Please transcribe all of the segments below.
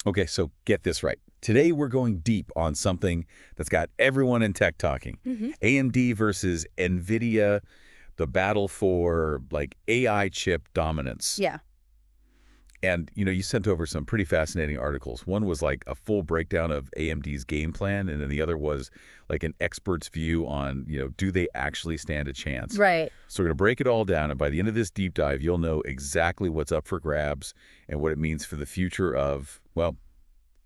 Okay, so get this right. Today we're going deep on something that's got everyone in tech talking. AMD versus Nvidia, the battle for like AI chip dominance. Yeah. And you sent over some pretty fascinating articles. One was like a full breakdown of AMD's game plan, and then the other was like an expert's view on, do they actually stand a chance? Right. So we're going to break it all down, and by the end of this deep dive, you'll know exactly what's up for grabs and what it means for the future of, well,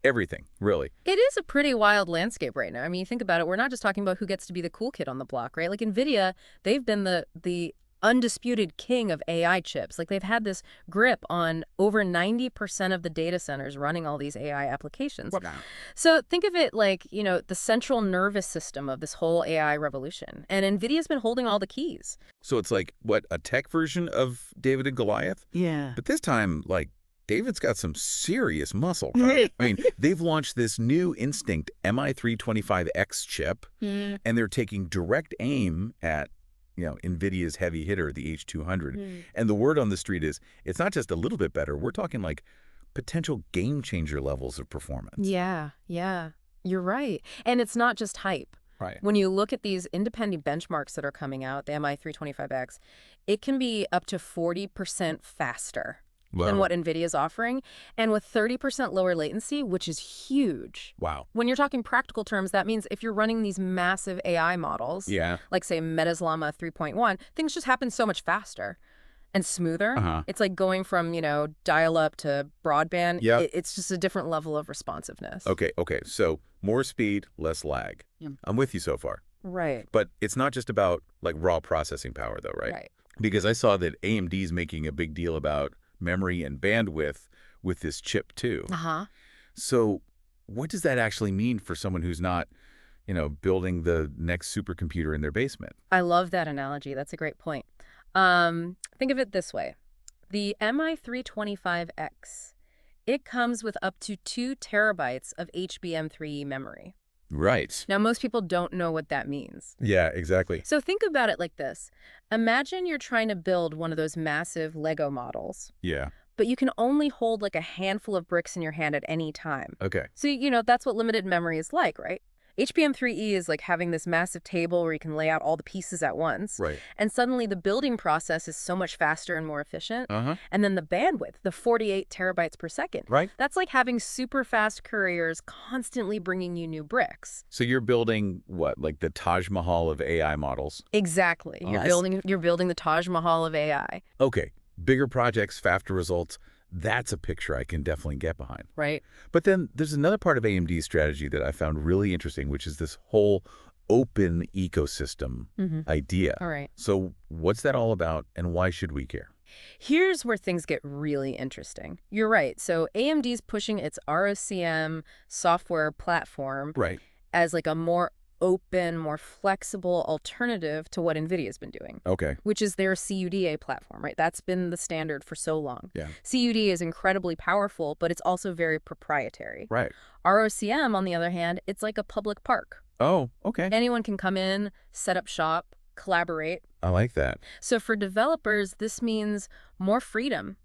everything, really. It is a pretty wild landscape right now. I mean, you think about it, we're not just talking about who gets to be the cool kid on the block, right? Like Nvidia, they've been the undisputed king of AI chips. Like they've had this grip on over 90% of the data centers running all these AI applications. Wow. So think of it like, the central nervous system of this whole AI revolution. And Nvidia's been holding all the keys. So it's like, what, a tech version of David and Goliath? Yeah. But this time, like, David's got some serious muscle. I mean, they've launched this new Instinct MI325X chip, and they're taking direct aim at NVIDIA's heavy hitter, the H200. And the word on the street is it's not just a little bit better. We're talking like potential game-changer levels of performance. Yeah. You're right. And it's not just hype. Right. When you look at these independent benchmarks that are coming out, the MI325X, it can be up to 40% faster than what NVIDIA is offering, and with 30% lower latency, which is huge. Wow. When you're talking practical terms, that means if you're running these massive AI models, like, say, Meta's Llama 3.1, things just happen so much faster and smoother. It's like going from, dial-up to broadband. It's just a different level of responsiveness. Okay. So more speed, less lag. I'm with you so far. Right. But it's not just about, like, raw processing power, though, right? Right. Because I saw that AMD's making a big deal about memory and bandwidth with this chip too. So what does that actually mean for someone who's not, building the next supercomputer in their basement? I love that analogy. That's a great point. Think of it this way. The MI325X, it comes with up to 2 terabytes of HBM3E memory. Right. Now, most people don't know what that means. Yeah, exactly. So think about it like this. Imagine you're trying to build one of those massive Lego models. Yeah. But you can only hold like a handful of bricks in your hand at any time. Okay. So, that's what limited memory is like, right? HBM3E is like having this massive table where you can lay out all the pieces at once. Right. And suddenly the building process is so much faster and more efficient. Uh-huh. And then the bandwidth, the 48 terabytes per second. Right. That's like having super fast couriers constantly bringing you new bricks. So you're building what, like the Taj Mahal of AI models? Exactly. Oh, You're building the Taj Mahal of AI. Okay. Bigger projects, faster results. That's a picture I can definitely get behind. Right. But then there's another part of AMD's strategy that I found really interesting, which is this whole open ecosystem idea. All right. So what's that all about, and why should we care? Here's where things get really interesting. You're right. So AMD's pushing its ROCm software platform as like a more open, more flexible alternative to what NVIDIA's been doing. Okay. Which is their CUDA platform, right? That's been the standard for so long. Yeah. CUDA is incredibly powerful, but it's also very proprietary. Right. ROCm, on the other hand, it's like a public park. Oh, okay. Anyone can come in, set up shop, collaborate. I like that. So for developers, this means more freedom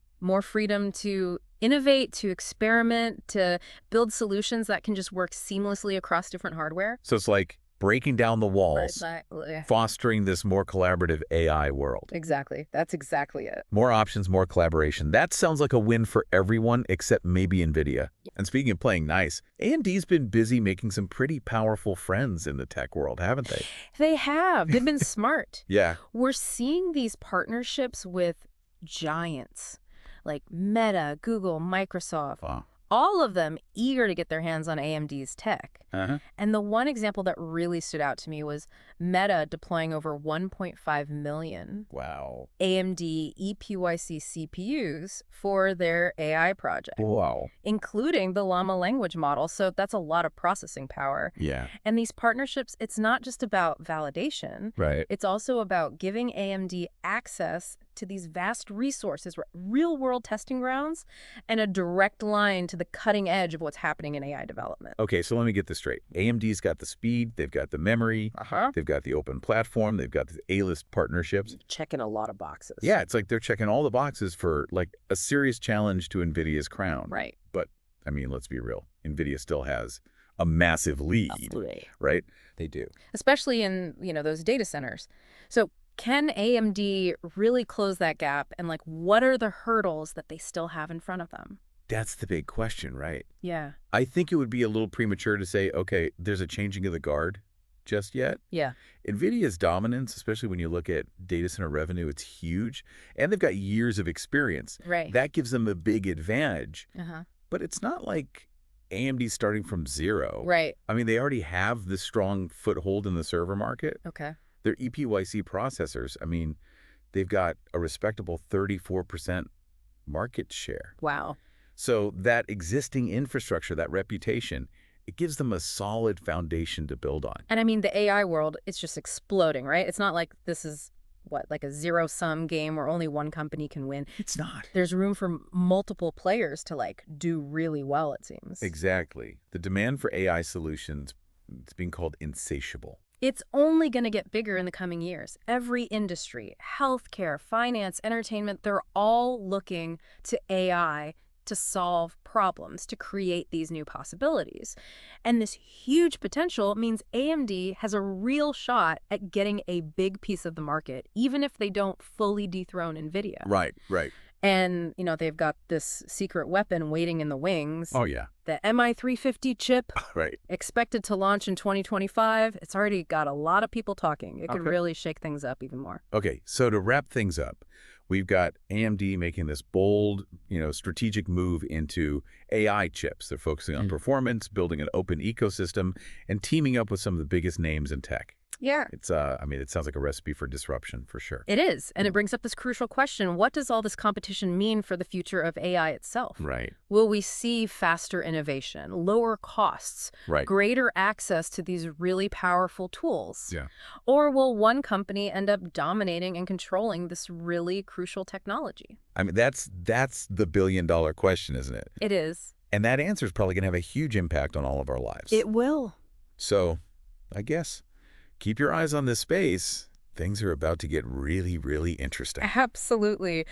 to innovate, to experiment, to build solutions that can just work seamlessly across different hardware. So it's like breaking down the walls, Right. fostering this more collaborative AI world. Exactly. That's exactly it. More options, more collaboration. That sounds like a win for everyone except maybe NVIDIA. And speaking of playing nice, AMD's been busy making some pretty powerful friends in the tech world, haven't they? They have. They've been smart. Yeah. We're seeing these partnerships with giants like Meta, Google, Microsoft. Wow. All of them eager to get their hands on AMD's tech. And the one example that really stood out to me was Meta deploying over 1.5 million AMD ePYC CPUs for their AI project. Wow. Including the Llama language model. So that's a lot of processing power. Yeah. And these partnerships, it's not just about validation. Right. It's also about giving AMD access to these vast resources, real-world testing grounds, and a direct line to the cutting edge of what's happening in AI development. Okay, so let me get this straight. AMD's got the speed, they've got the memory, they've got the open platform, they've got the A-list partnerships. Checking a lot of boxes. Yeah, it's like they're checking all the boxes for like a serious challenge to NVIDIA's crown. Right. But I mean, let's be real. Nvidia still has a massive lead, Absolutely. right? They do. Especially in, those data centers. So can AMD really close that gap? And like, what are the hurdles that they still have in front of them? That's the big question, right? Yeah. I think it would be a little premature to say, okay, there's a changing of the guard just yet. Yeah. NVIDIA's dominance, especially when you look at data center revenue, it's huge. And they've got years of experience. Right. That gives them a big advantage. Uh-huh. But it's not like AMD's starting from zero. Right. I mean, they already have this strong foothold in the server market. Okay. Their EPYC processors, I mean, they've got a respectable 34% market share. Wow. So that existing infrastructure, that reputation, it gives them a solid foundation to build on. And I mean, the AI world, it's just exploding, right? It's not like this is, like a zero-sum game where only one company can win. It's not. There's room for multiple players to, do really well, it seems. Exactly. The demand for AI solutions, it's being called insatiable. It's only going to get bigger in the coming years. Every industry, healthcare, finance, entertainment, they're all looking to AI to solve problems, to create these new possibilities. And this huge potential means AMD has a real shot at getting a big piece of the market, even if they don't fully dethrone Nvidia. Right, right. And, they've got this secret weapon waiting in the wings. Oh, yeah. The MI350 chip, Right. expected to launch in 2025. It's already got a lot of people talking. It could Okay. really shake things up even more. Okay, so to wrap things up, we've got AMD making this bold, strategic move into AI chips. They're focusing on performance, building an open ecosystem, and teaming up with some of the biggest names in tech. Yeah. It's, it sounds like a recipe for disruption, for sure. It is. And it brings up this crucial question. What does all this competition mean for the future of AI itself? Right. Will we see faster innovation, lower costs, Right. greater access to these really powerful tools? Yeah. Or will one company end up dominating and controlling this really crucial technology? I mean, that's the billion-dollar question, isn't it? It is. And that answer is probably going to have a huge impact on all of our lives. It will. So, I guess, keep your eyes on this space. Things are about to get really, really interesting. Absolutely.